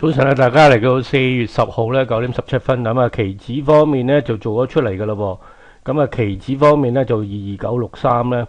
早晨啊，大家嚟到4月10號咧9點17分咁啊，期指方面咧就做咗出嚟噶啦噃。咁啊，期指方面咧就22963咧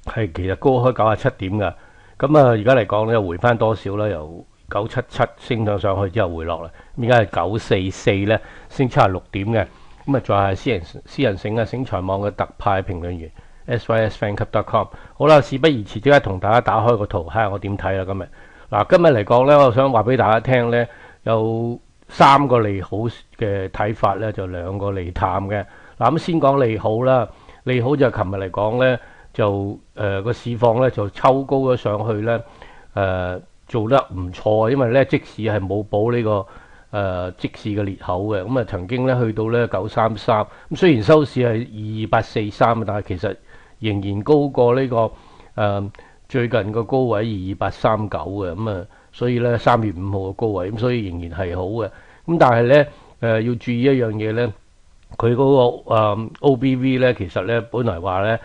係其實高開97點噶。咁啊，而家嚟講咧回翻多少啦？由977升上去之後回落啦。咁而家係944咧升76點嘅。咁啊，再係私人醒星財網嘅特派評論員 SYSFanclub.com。好啦，事不宜遲，即刻同大家打開個圖，睇下我點睇啦今日。嗱，今日嚟講咧，我想話俾大家聽咧，有3個利好嘅睇法咧，就2個利淡嘅。嗱，咁先講利好啦。利好就係琴日嚟講咧，就個市況咧就抽高咗上去咧，做得唔錯，因為咧即使係冇補呢個即市嘅裂口嘅，咁啊曾經咧去到咧933，咁雖然收市係22843，但係其實仍然高過呢個最近個高位22839嘅，咁啊，所以咧3月5號嘅高位，咁所以仍然係好嘅。咁但係咧要注意一樣嘢咧，佢嗰個OBV 咧，其實咧本來話咧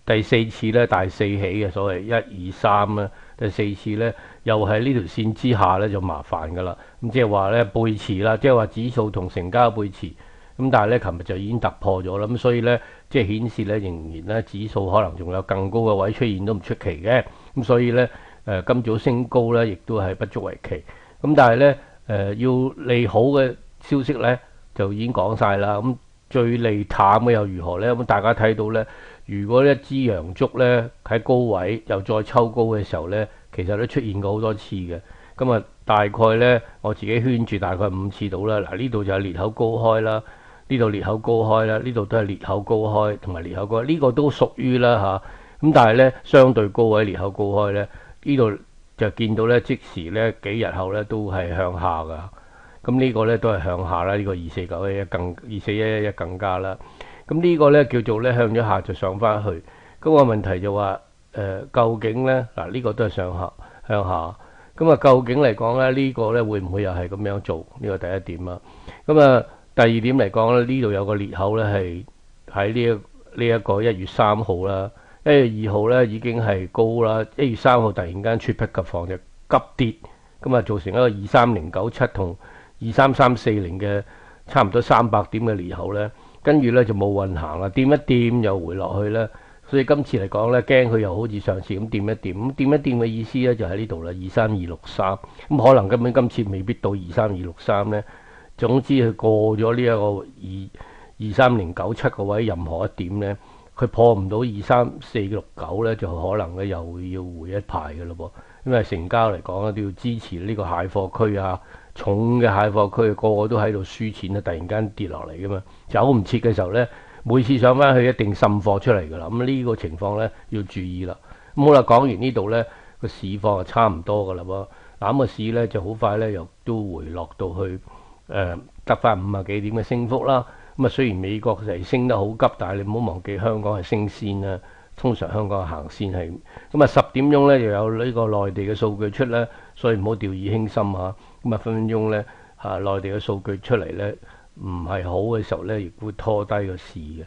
第四次咧大四起嘅，所謂1、2、3啦，第四次咧又喺呢條線之下咧就麻煩噶啦。咁即係話咧背馳啦，即係話指數同成交背馳。咁但係咧，琴日就已經突破咗啦，咁所以咧，即係顯示咧，仍然咧指數可能仲有更高嘅位出現都唔出奇嘅。咁所以咧，今早升高咧，亦都係不足為奇。咁但係咧，要利好嘅消息咧，就已經講晒啦。咁最利淡嘅又如何咧？咁大家睇到咧，如果一支陽燭咧喺高位又再抽高嘅時候咧，其實都出現過好多次嘅。咁啊，大概咧我自己圈住大概5次到啦。嗱，呢度就係裂口高開啦。呢度裂口高開啦，呢度都係裂口高開同埋裂口高開，呢個都屬於啦嚇。咁但係咧，相對高位裂口高開咧，呢度就見到咧，即時咧幾日後咧都係向下噶。咁呢個咧都係向下啦，呢個24911更24111更加啦。咁呢個咧叫做咧向咗下就上翻去。咁個問題就話究竟咧嗱，呢個都係向下。咁啊，究竟嚟講咧呢個咧會唔會又係咁樣做？呢個第一點啊。咁啊。第二點嚟講咧，呢度有個裂口咧，係喺呢一個1月3號啦，1月2號咧已經係高啦，1月3號突然間猝不及防就急跌，咁啊造成一個23097同23340嘅差唔多300點嘅裂口咧，跟住咧就冇運行啦，掂一掂又回落去咧，所以今次嚟講咧，驚佢又好似上次咁掂一掂，咁掂一掂嘅意思咧就喺呢度啦，23263，咁可能根本今次未必到23263咧。總之佢過咗呢一個23097個位，任何一點咧，佢破唔到23469咧，就可能咧又要回一排嘅咯噃。因為成交嚟講咧都要支持呢個蟹貨區啊，重嘅蟹貨區個個都喺度輸錢啊，突然間跌落嚟噶嘛，走唔切嘅時候咧，每次上翻去一定滲貨出嚟噶啦。咁呢個情況咧要注意啦。咁好啦，講完呢度咧個市況就差唔多噶啦噃。嗱，咁個市咧就好快咧又都回落到去。得翻50幾點嘅升幅啦，咁啊雖然美國係升得好急，但係你唔好忘記香港係升先啦，通常香港行先係，咁啊10點鐘咧又有呢個內地嘅數據出咧，所以唔好掉以輕心嚇，咁啊分分鐘咧內地嘅數據出嚟咧唔係好嘅時候咧，亦會拖低個市嘅，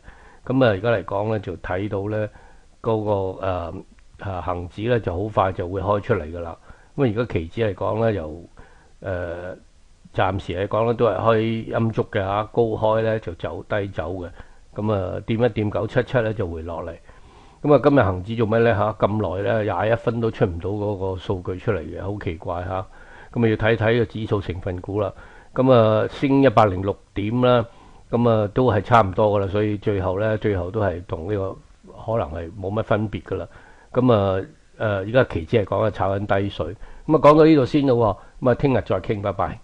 咁啊而家嚟講咧就睇到咧嗰個恆指咧就好快就會開出嚟噶啦，咁啊而家期指嚟講咧由暫時嚟講咧都係開陰燭嘅嚇，高開咧就走低走嘅，咁啊掂一掂977咧就回落嚟，咁啊今日恆指做咩咧嚇？咁耐咧21分都出唔到嗰個數據出嚟嘅，好奇怪嚇，咁啊要睇睇個指數成分股啦，咁啊升106點啦，咁啊都係差唔多噶啦，所以最後都係同呢個可能係冇乜分別噶啦，咁啊而家期指嚟講係炒緊低水，咁啊講到呢度先咯，咁啊聽日再傾，拜拜。